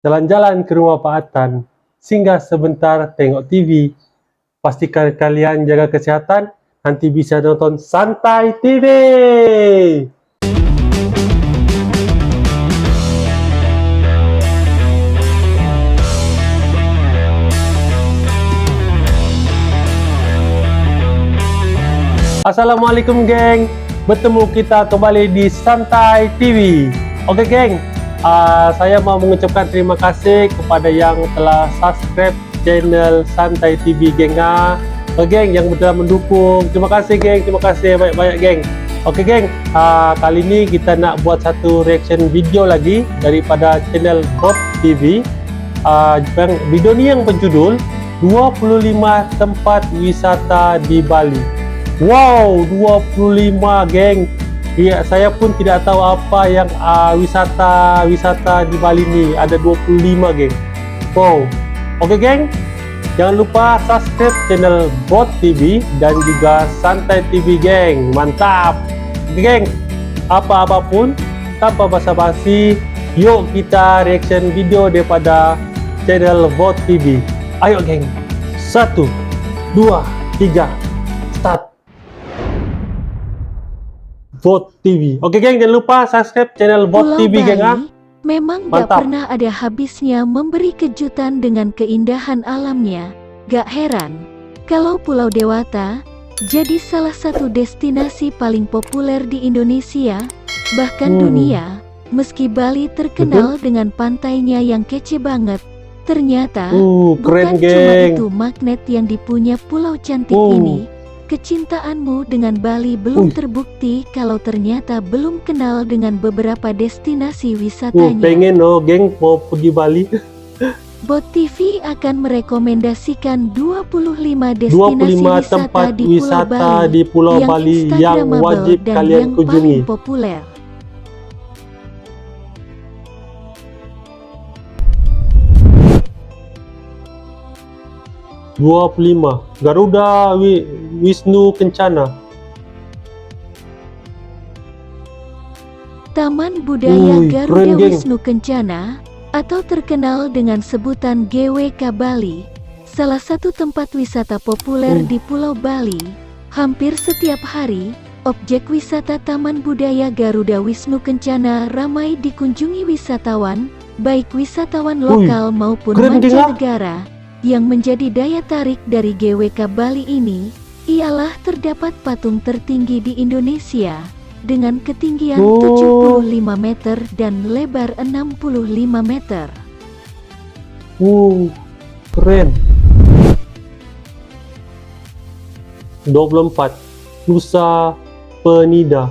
jalan-jalan ke rumah Pak Atan, singgah sebentar tengok TV. Pastikan kalian jaga kesehatan, nanti bisa nonton Santai TV. Assalamualaikum geng, bertemu kita kembali di Santai TV. Oke geng, saya mau mengucapkan terima kasih kepada yang telah subscribe channel Santai TV geng. Geng yang telah mendukung, terima kasih geng, terima kasih banyak-banyak geng. Oke geng, kali ini kita nak buat satu reaction video lagi daripada channel Bot TV. Video ini yang berjudul 25 tempat wisata di Bali. Wow, 25 geng. Ya, saya pun tidak tahu apa yang wisata di Bali ini. Ada 25 geng. Wow. Oke geng, jangan lupa subscribe channel Bot TV dan juga Santai TV geng. Mantap. Oke geng, apa-apapun tanpa basa-basi, yuk kita reaction video daripada channel Bot TV. Ayo geng, 1, 2, 3, start. Bot TV. Oke geng, jangan lupa subscribe channel Bot TV geng. Memang gak pernah ada habisnya memberi kejutan dengan keindahan alamnya. Gak heran kalau Pulau Dewata jadi salah satu destinasi paling populer di Indonesia, bahkan dunia. Meski Bali terkenal dengan pantainya yang kece banget, ternyata bukan cuma itu magnet yang dipunya pulau cantik ini. Kecintaanmu dengan Bali belum terbukti kalau ternyata belum kenal dengan beberapa destinasi wisatanya. Pengen geng mau pergi Bali. Bot TV akan merekomendasikan 25 destinasi tempat wisata di Pulau Bali yang wajib dan kalian yang kunjungi. Paling populer. Garuda Wisnu Kencana. Taman Budaya Garuda Wisnu Kencana atau terkenal dengan sebutan GWK Bali, salah satu tempat wisata populer di Pulau Bali. Hampir setiap hari, objek wisata Taman Budaya Garuda Wisnu Kencana ramai dikunjungi wisatawan, baik wisatawan lokal maupun mancanegara. Yang menjadi daya tarik dari GWK Bali ini ialah terdapat patung tertinggi di Indonesia dengan ketinggian 75 meter dan lebar 65 meter. Keren. 24 Nusa Penida.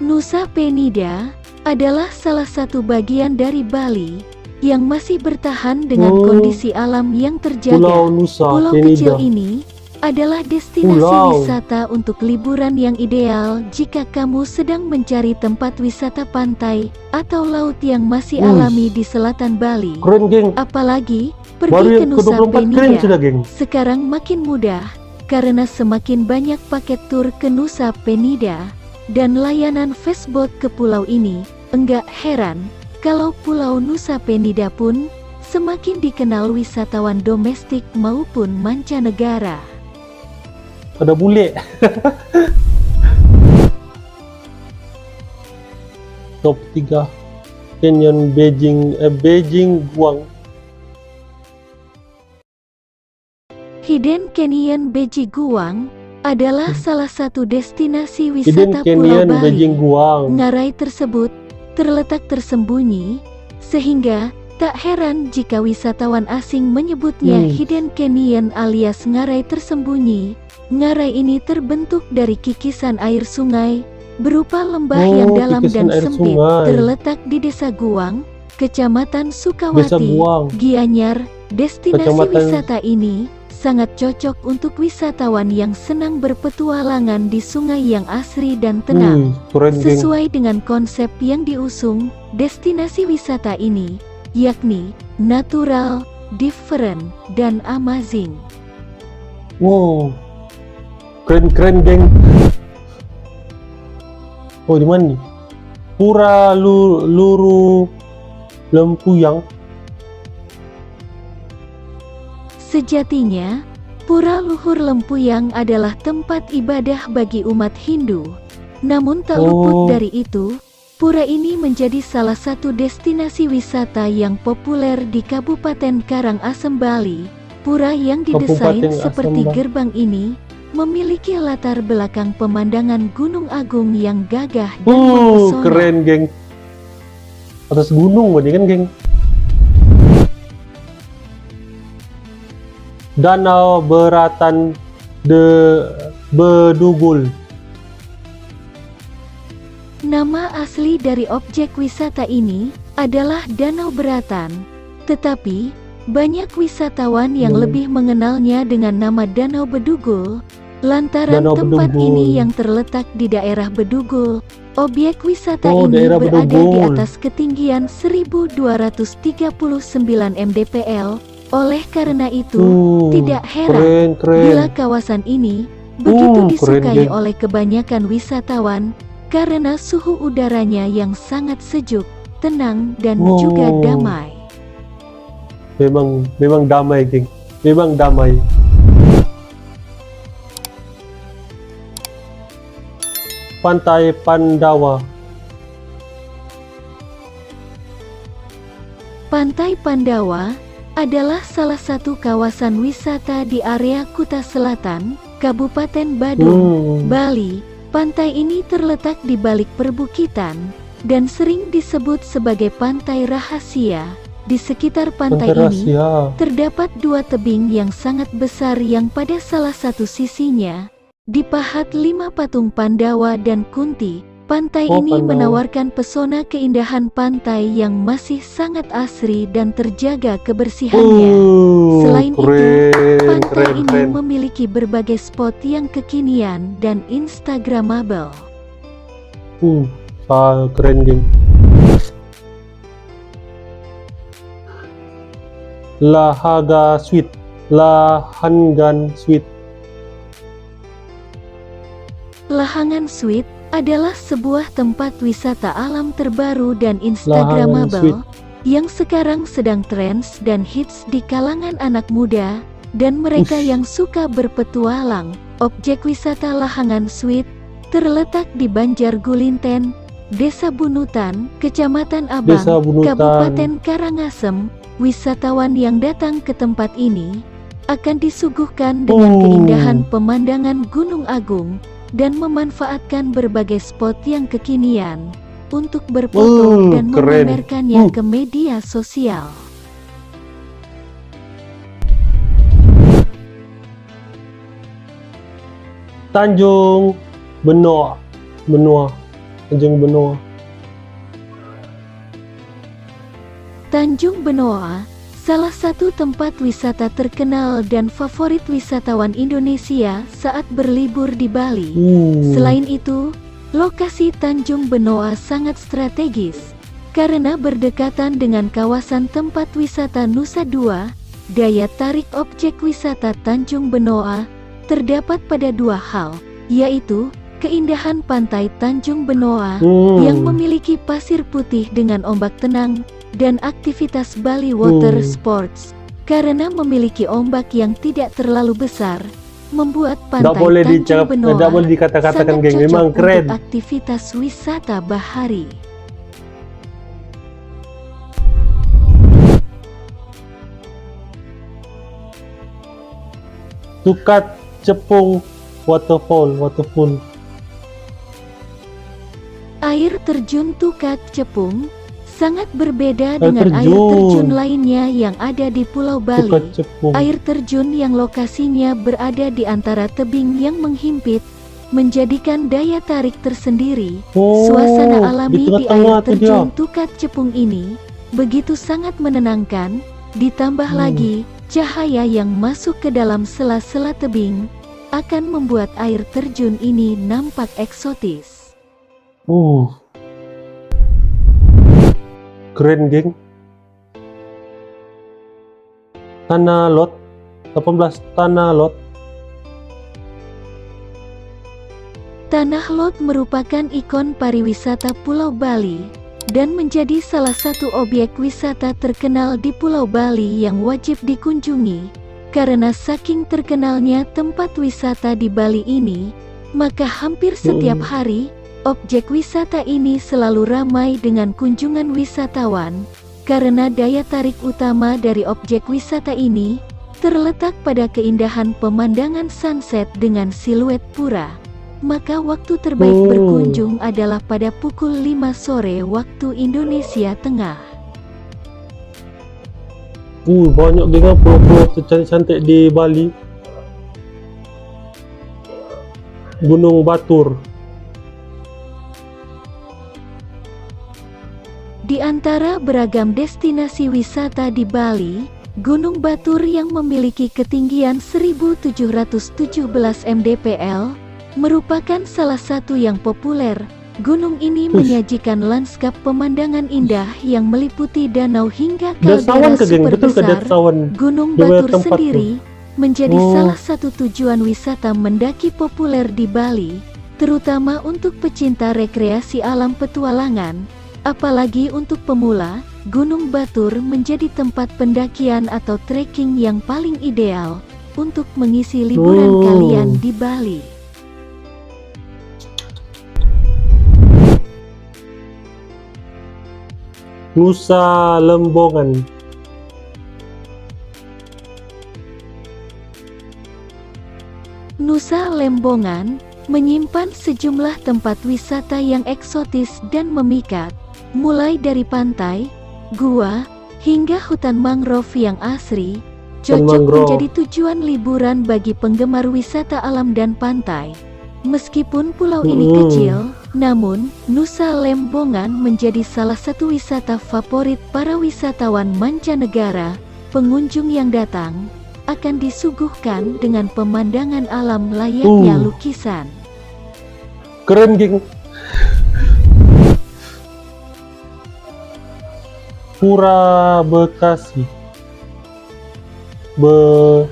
Nusa Penida adalah salah satu bagian dari Bali yang masih bertahan dengan kondisi alam yang terjaga. Pulau kecil ini adalah destinasi wisata untuk liburan yang ideal jika kamu sedang mencari tempat wisata pantai atau laut yang masih alami di selatan Bali. Apalagi pergi ke Nusa Penida sekarang makin mudah karena semakin banyak paket tur ke Nusa Penida dan layanan fastboat ke pulau ini. Enggak heran kalau Pulau Nusa Penida pun semakin dikenal wisatawan domestik maupun mancanegara. Ada bule. Top 3 Canyon Beijing Guang. Hidden Canyon Beijing Guang adalah salah satu destinasi wisata Pulau Bali. Ngarai tersebut terletak tersembunyi, sehingga tak heran jika wisatawan asing menyebutnya Hidden Canyon alias ngarai tersembunyi. Ngarai ini terbentuk dari kikisan air sungai, berupa lembah yang dalam dan sempit, terletak di Desa Guang, Kecamatan Sukawati, Gianyar. Destinasi wisata ini sangat cocok untuk wisatawan yang senang berpetualangan di sungai yang asri dan tenang. Sesuai dengan konsep yang diusung destinasi wisata ini, yakni natural, different, dan amazing. Wow, keren geng. Oh, di mana nih? Pura Luru Lempuyang. Sejatinya, Pura Luhur Lempuyang adalah tempat ibadah bagi umat Hindu. Namun tak luput dari itu, pura ini menjadi salah satu destinasi wisata yang populer di Kabupaten Karangasem, Bali. Pura yang didesain Kabupaten seperti Asem, gerbang ini memiliki latar belakang pemandangan Gunung Agung yang gagah dan mempesona. Keren, geng. Atas gunung berarti kan, geng. Danau Beratan de Bedugul. Nama asli dari objek wisata ini adalah Danau Beratan, tetapi banyak wisatawan yang lebih mengenalnya dengan nama Danau Bedugul, lantaran Danau tempat Bedugul. ini yang terletak di daerah Bedugul. Objek wisata ini daerah berada di Bedugul. atas ketinggian 1239 mdpl. Oleh karena itu, tidak heran bila kawasan ini begitu disukai geng. oleh kebanyakan wisatawan karena suhu udaranya yang sangat sejuk, tenang, dan juga damai. Memang damai, geng. Memang damai. Pantai Pandawa. Pantai Pandawa adalah salah satu kawasan wisata di area Kuta Selatan, Kabupaten Badung, Bali. Pantai ini terletak di balik perbukitan dan sering disebut sebagai pantai rahasia. Di sekitar pantai ini terdapat dua tebing yang sangat besar yang pada salah satu sisinya dipahat 5 patung Pandawa dan Kunti. Pantai ini menawarkan pesona keindahan pantai yang masih sangat asri dan terjaga kebersihannya. Selain itu, pantai ini memiliki berbagai spot yang kekinian dan instagramable. Keren, geng. Lahaga Sweet, Lahangan Sweet. Lahangan Sweet adalah sebuah tempat wisata alam terbaru dan instagramable yang sekarang sedang trends dan hits di kalangan anak muda dan mereka yang suka berpetualang. Objek wisata Lahangan Sweet terletak di Banjargulinten, Desa Bunutan, Kecamatan Abang, Kabupaten Karangasem. Wisatawan yang datang ke tempat ini akan disuguhkan dengan keindahan pemandangan Gunung Agung dan memanfaatkan berbagai spot yang kekinian untuk berfoto dan memamerkannya ke media sosial. Tanjung Benoa. Tanjung Benoa. Tanjung Benoa, salah satu tempat wisata terkenal dan favorit wisatawan Indonesia saat berlibur di Bali. Selain itu, lokasi Tanjung Benoa sangat strategis karena berdekatan dengan kawasan tempat wisata Nusa Dua. Daya tarik objek wisata Tanjung Benoa terdapat pada dua hal, yaitu keindahan pantai Tanjung Benoa yang memiliki pasir putih dengan ombak tenang dan aktivitas Bali Water Sports karena memiliki ombak yang tidak terlalu besar, membuat pantai Tanjung Benoa dikata-katakan, sangat geng. cocok Memang keren. untuk aktivitas wisata bahari. Tukat Cepung Waterfall. Air terjun Tukat Cepung sangat berbeda dengan air terjun lainnya yang ada di Pulau Bali. Air terjun yang lokasinya berada di antara tebing yang menghimpit menjadikan daya tarik tersendiri. Suasana alami di air terjun Tukat Cepung ini begitu sangat menenangkan, ditambah lagi cahaya yang masuk ke dalam sela-sela tebing akan membuat air terjun ini nampak eksotis. Keren, geng. Tanah Lot 18 Tanah Lot. Tanah Lot merupakan ikon pariwisata Pulau Bali dan menjadi salah satu objek wisata terkenal di Pulau Bali yang wajib dikunjungi. Karena saking terkenalnya tempat wisata di Bali ini, maka hampir setiap hari, objek wisata ini selalu ramai dengan kunjungan wisatawan. Karena daya tarik utama dari objek wisata ini terletak pada keindahan pemandangan sunset dengan siluet pura. Maka waktu terbaik berkunjung adalah pada pukul 5 sore waktu Indonesia Tengah. Banyak juga pulau-pulau cantik-cantik di Bali. Gunung Batur. Di antara beragam destinasi wisata di Bali, Gunung Batur yang memiliki ketinggian 1717 mdpl merupakan salah satu yang populer. Gunung ini menyajikan lanskap pemandangan indah yang meliputi danau hingga kaldera super besar. Gunung Batur sendiri menjadi salah satu tujuan wisata mendaki populer di Bali, terutama untuk pecinta rekreasi alam petualangan. Apalagi untuk pemula, Gunung Batur menjadi tempat pendakian atau trekking yang paling ideal untuk mengisi liburan kalian di Bali. Nusa Lembongan. Nusa Lembongan menyimpan sejumlah tempat wisata yang eksotis dan memikat, mulai dari pantai, gua, hingga hutan mangrove yang asri, cocok menjadi tujuan liburan bagi penggemar wisata alam dan pantai. Meskipun pulau ini kecil, namun Nusa Lembongan menjadi salah satu wisata favorit para wisatawan mancanegara. Pengunjung yang datang akan disuguhkan dengan pemandangan alam layaknya lukisan. Keren, geng. Pura Bekasi. Pura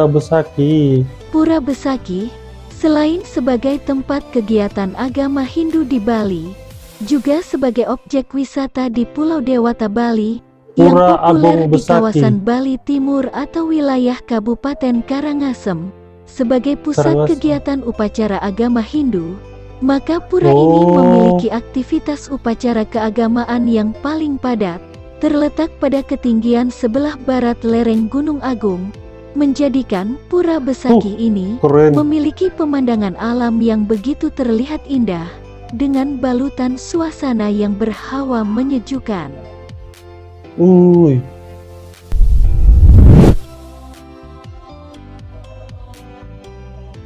Besaki. Pura Besaki, selain sebagai tempat kegiatan agama Hindu di Bali, juga sebagai objek wisata di Pulau Dewata Bali, yang populer di kawasan Bali Timur atau wilayah Kabupaten Karangasem, sebagai pusat kegiatan upacara agama Hindu. Maka pura ini memiliki aktivitas upacara keagamaan yang paling padat, terletak pada ketinggian sebelah barat lereng Gunung Agung, menjadikan Pura Besaki ini memiliki pemandangan alam yang begitu terlihat indah, dengan balutan suasana yang berhawa menyejukkan.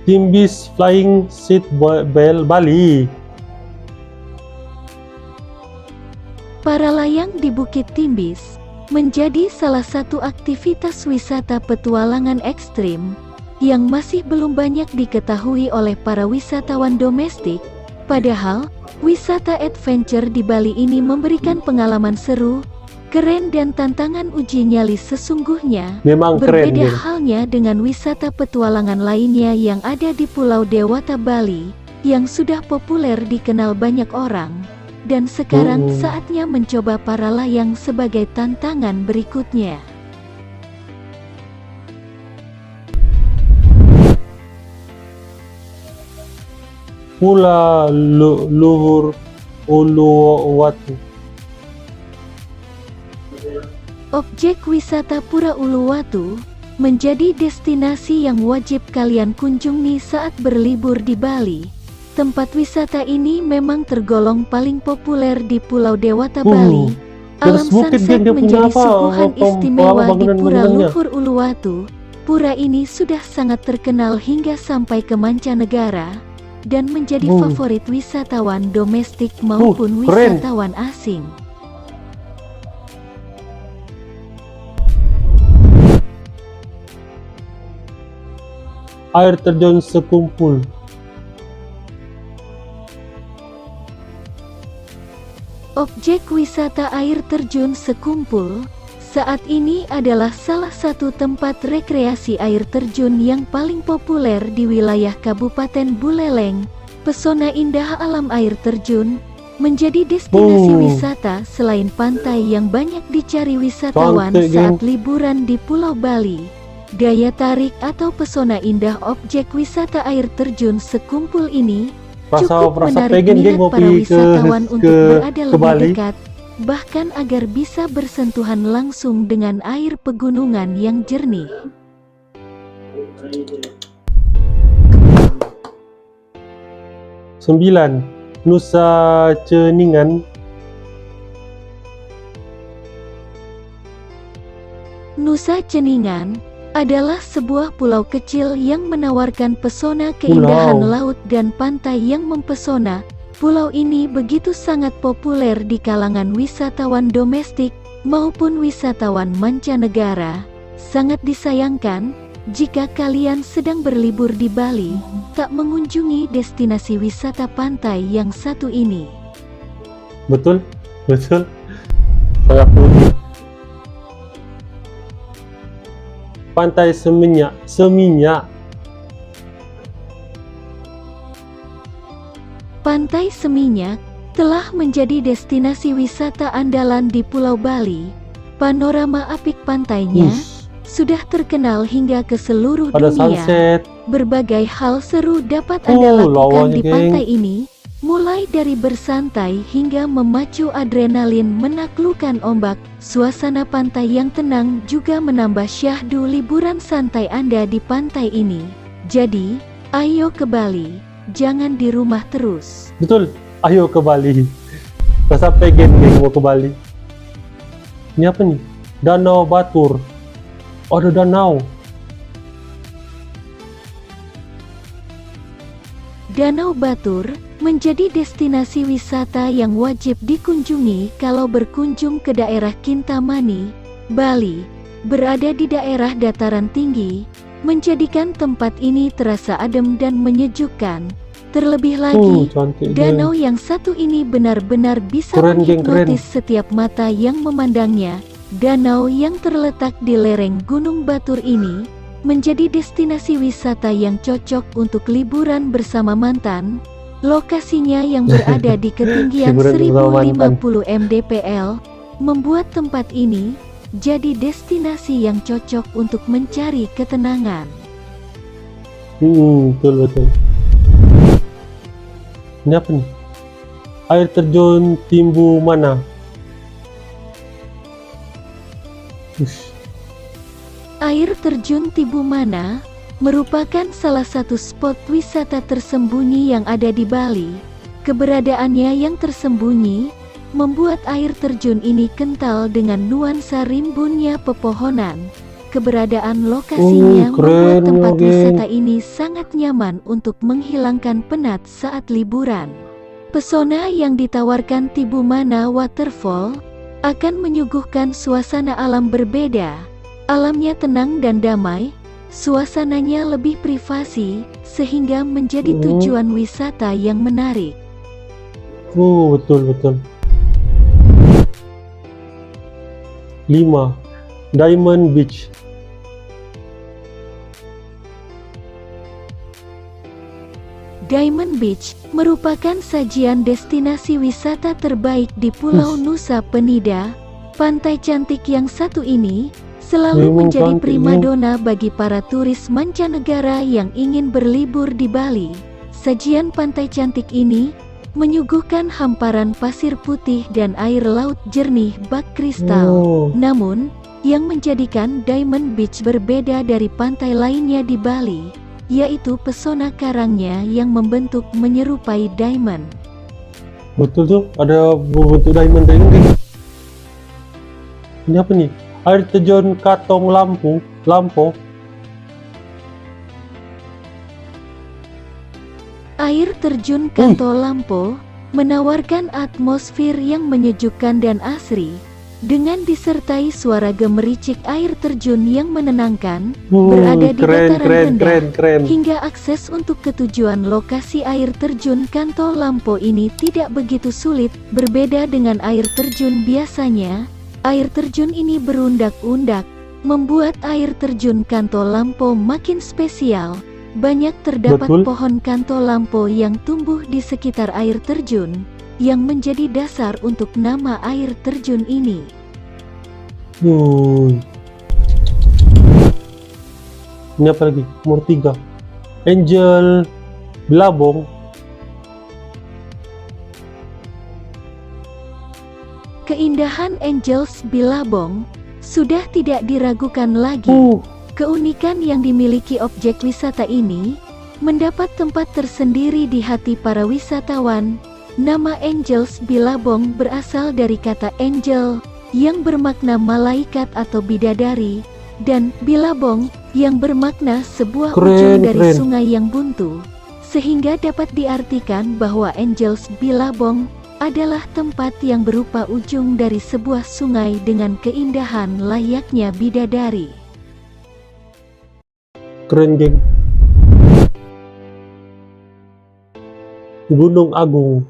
Timbis Flying Seat Bali. Para layang di Bukit Timbis menjadi salah satu aktivitas wisata petualangan ekstrim yang masih belum banyak diketahui oleh para wisatawan domestik. Padahal, wisata adventure di Bali ini memberikan pengalaman seru, keren dan tantangan uji nyali sesungguhnya. Memang keren. Berbeda halnya dengan wisata petualangan lainnya yang ada di Pulau Dewata Bali, yang sudah populer dikenal banyak orang. Dan sekarang saatnya mencoba para layang sebagai tantangan berikutnya. Pulau Luhur Uluwatu. Objek wisata Pura Uluwatu menjadi destinasi yang wajib kalian kunjungi saat berlibur di Bali. Tempat wisata ini memang tergolong paling populer di Pulau Dewata Bali. Alam sunset menjadi suguhan istimewa di Pura Luhur Uluwatu. Pura ini sudah sangat terkenal hingga sampai ke mancanegara dan menjadi favorit wisatawan domestik maupun wisatawan asing. Air terjun Sekumpul. Objek wisata air terjun Sekumpul Saat ini adalah salah satu tempat rekreasi air terjun yang paling populer di wilayah Kabupaten Buleleng. Pesona indah alam air terjun menjadi destinasi wisata selain pantai yang banyak dicari wisatawan saat liburan di Pulau Bali. Daya tarik atau pesona indah objek wisata air terjun sekumpul ini cukup menarik minat para wisatawan untuk berada lebih dekat, bahkan agar bisa bersentuhan langsung dengan air pegunungan yang jernih. Sembilan, Nusa Ceningan. Nusa Ceningan adalah sebuah pulau kecil yang menawarkan pesona keindahan laut dan pantai yang mempesona. Pulau ini begitu sangat populer di kalangan wisatawan domestik maupun wisatawan mancanegara. Sangat disayangkan jika kalian sedang berlibur di Bali, tak mengunjungi destinasi wisata pantai yang satu ini. Betul, betul. Saya setuju. Pantai Seminyak. Pantai Seminyak telah menjadi destinasi wisata andalan di Pulau Bali. Panorama apik pantainya sudah terkenal hingga ke seluruh dunia. Sunset. Berbagai hal seru dapat Anda lakukan di pantai ini, mulai dari bersantai hingga memacu adrenalin menaklukkan ombak. Suasana pantai yang tenang juga menambah syahdu liburan santai Anda di pantai ini. Jadi, ayo ke Bali, jangan di rumah terus. Betul, ayo ke Bali. Rasa pengen mau ke Bali. Ini apa nih? Danau Batur. Oh, ada danau. Danau Batur menjadi destinasi wisata yang wajib dikunjungi kalau berkunjung ke daerah Kintamani, Bali. Berada di daerah dataran tinggi, menjadikan tempat ini terasa adem dan menyejukkan. Terlebih lagi, danau yang satu ini benar-benar bisa menghipnotis setiap mata yang memandangnya. Danau yang terletak di lereng Gunung Batur ini menjadi destinasi wisata yang cocok untuk liburan bersama mantan. Lokasinya yang berada di ketinggian 1050 mdpl membuat tempat ini jadi destinasi yang cocok untuk mencari ketenangan. Betul. Ini apa nih? Air terjun Timbu Mana. Air terjun Timbu Mana merupakan salah satu spot wisata tersembunyi yang ada di Bali. Keberadaannya yang tersembunyi membuat air terjun ini kental dengan nuansa rimbunnya pepohonan. Keberadaan lokasinya membuat tempat wisata ini sangat nyaman untuk menghilangkan penat saat liburan. Pesona yang ditawarkan Timbu Mana Waterfall akan menyuguhkan suasana alam berbeda. Alamnya tenang dan damai, suasananya lebih privasi, sehingga menjadi tujuan wisata yang menarik. Betul. 5. Diamond Beach. Diamond Beach merupakan sajian destinasi wisata terbaik di Pulau Nusa Penida. Pantai cantik yang satu ini selalu menjadi primadona bagi para turis mancanegara yang ingin berlibur di Bali. Sajian pantai cantik ini menyuguhkan hamparan pasir putih dan air laut jernih bak kristal. Namun, yang menjadikan Diamond Beach berbeda dari pantai lainnya di Bali, yaitu pesona karangnya yang membentuk menyerupai diamond. Betul tuh, ada bentuk diamond ini. Ini apa nih? Air terjun Katong Lampo. Air terjun Kato Lampo menawarkan atmosfer yang menyejukkan dan asri. Dengan disertai suara gemericik air terjun yang menenangkan, berada di dataran rendah, hingga akses untuk ketujuan lokasi air terjun Kato Lampo ini tidak begitu sulit. Berbeda dengan air terjun biasanya, Air terjun ini berundak-undak, membuat air terjun Kanto Lampo makin spesial. Banyak terdapat Betul. pohon Kanto Lampo yang tumbuh di sekitar air terjun, yang menjadi dasar untuk nama air terjun ini. Ini apa lagi? Nomor 3. Angel Bilabong. Keindahan Angels Bilabong sudah tidak diragukan lagi. Keunikan yang dimiliki objek wisata ini mendapat tempat tersendiri di hati para wisatawan. Nama Angels Bilabong berasal dari kata angel yang bermakna malaikat atau bidadari, dan Bilabong yang bermakna sebuah ujung dari sungai yang buntu, sehingga dapat diartikan bahwa Angels Bilabong adalah tempat yang berupa ujung dari sebuah sungai dengan keindahan layaknya bidadari. Keren, geng. Gunung Agung.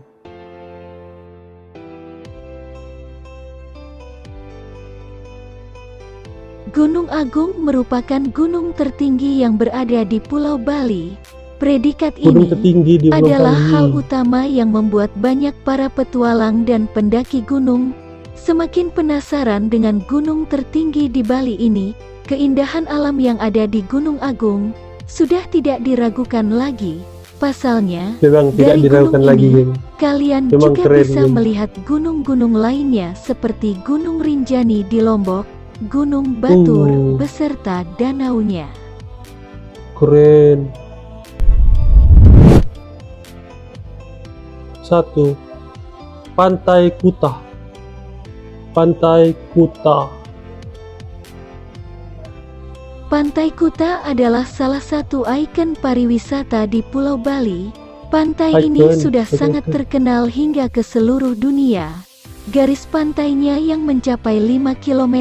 Gunung Agung merupakan gunung tertinggi yang berada di Pulau Bali. Predikat Gunung ini tertinggi di Pulau adalah Bali. hal utama yang membuat banyak para petualang dan pendaki gunung semakin penasaran dengan gunung tertinggi di Bali ini. Keindahan alam yang ada di Gunung Agung sudah tidak diragukan lagi. Pasalnya, Memang tidak dari diragukan gunung lagi, ini, geng. kalian Memang juga keren, bisa geng. melihat gunung-gunung lainnya seperti Gunung Rinjani di Lombok, Gunung Batur, beserta danaunya. Keren. 1. Pantai Kuta. Pantai Kuta. Pantai Kuta adalah salah satu ikon pariwisata di Pulau Bali. Pantai ini Ikon, sudah betul. sangat terkenal hingga ke seluruh dunia. Garis pantainya yang mencapai 5 km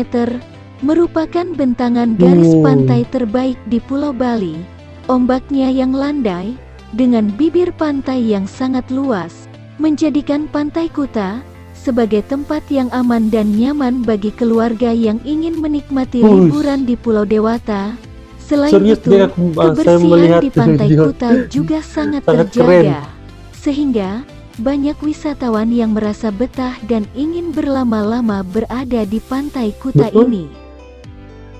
merupakan bentangan garis pantai terbaik di Pulau Bali. Ombaknya yang landai dengan bibir pantai yang sangat luas menjadikan Pantai Kuta sebagai tempat yang aman dan nyaman bagi keluarga yang ingin menikmati liburan di Pulau Dewata. Selain Serius, itu, saya kebersihan melihat di Pantai video. Kuta juga sangat Sangat terjaga, sehingga banyak wisatawan yang merasa betah dan ingin berlama-lama berada di Pantai Kuta Betul. ini.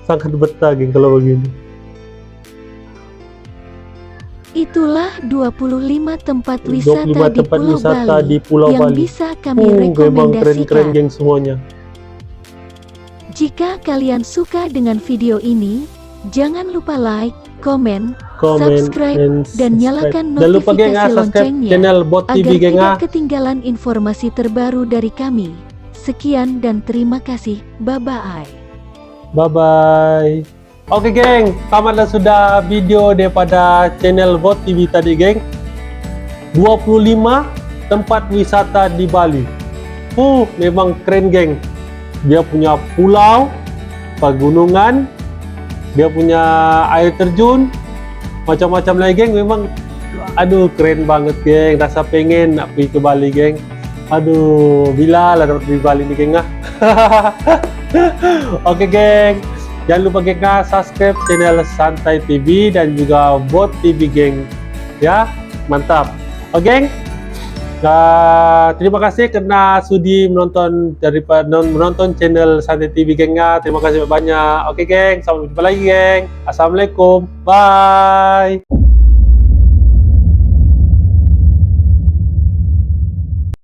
Sangat betah, geng, kalau begini. Itulah 25 tempat 25 wisata di tempat Pulau wisata Bali di Pulau yang Bali. bisa kami Memang keren-keren, rekomendasikan. geng, semuanya. Jika kalian suka dengan video ini, jangan lupa like, komen, Comment subscribe, and dan nyalakan Jangan lupa, geng, notifikasi subscribe loncengnya channel Bot agar TV, geng. tidak ketinggalan informasi terbaru dari kami. Sekian dan terima kasih. Bye-bye. Bye-bye. Oke, geng, tamatlah sudah video daripada channel Bot TV tadi, geng. 25 tempat wisata di Bali. Memang keren, geng. Dia punya pulau, pegunungan, dia punya air terjun, macam-macam lagi, geng. Memang, aduh, keren banget, geng. Rasa pengen nak pergi ke Bali, geng. Aduh, bila lah dapat pergi Bali nih, geng. Oke, geng. Jangan lupa, geng, subscribe channel Santai TV dan juga Bot TV, geng. Ya, mantap. Oke, geng. Terima kasih karena sudi menonton channel Santai TV, geng. Terima kasih banyak. Oke, geng. Sampai jumpa lagi, geng. Assalamualaikum. Bye.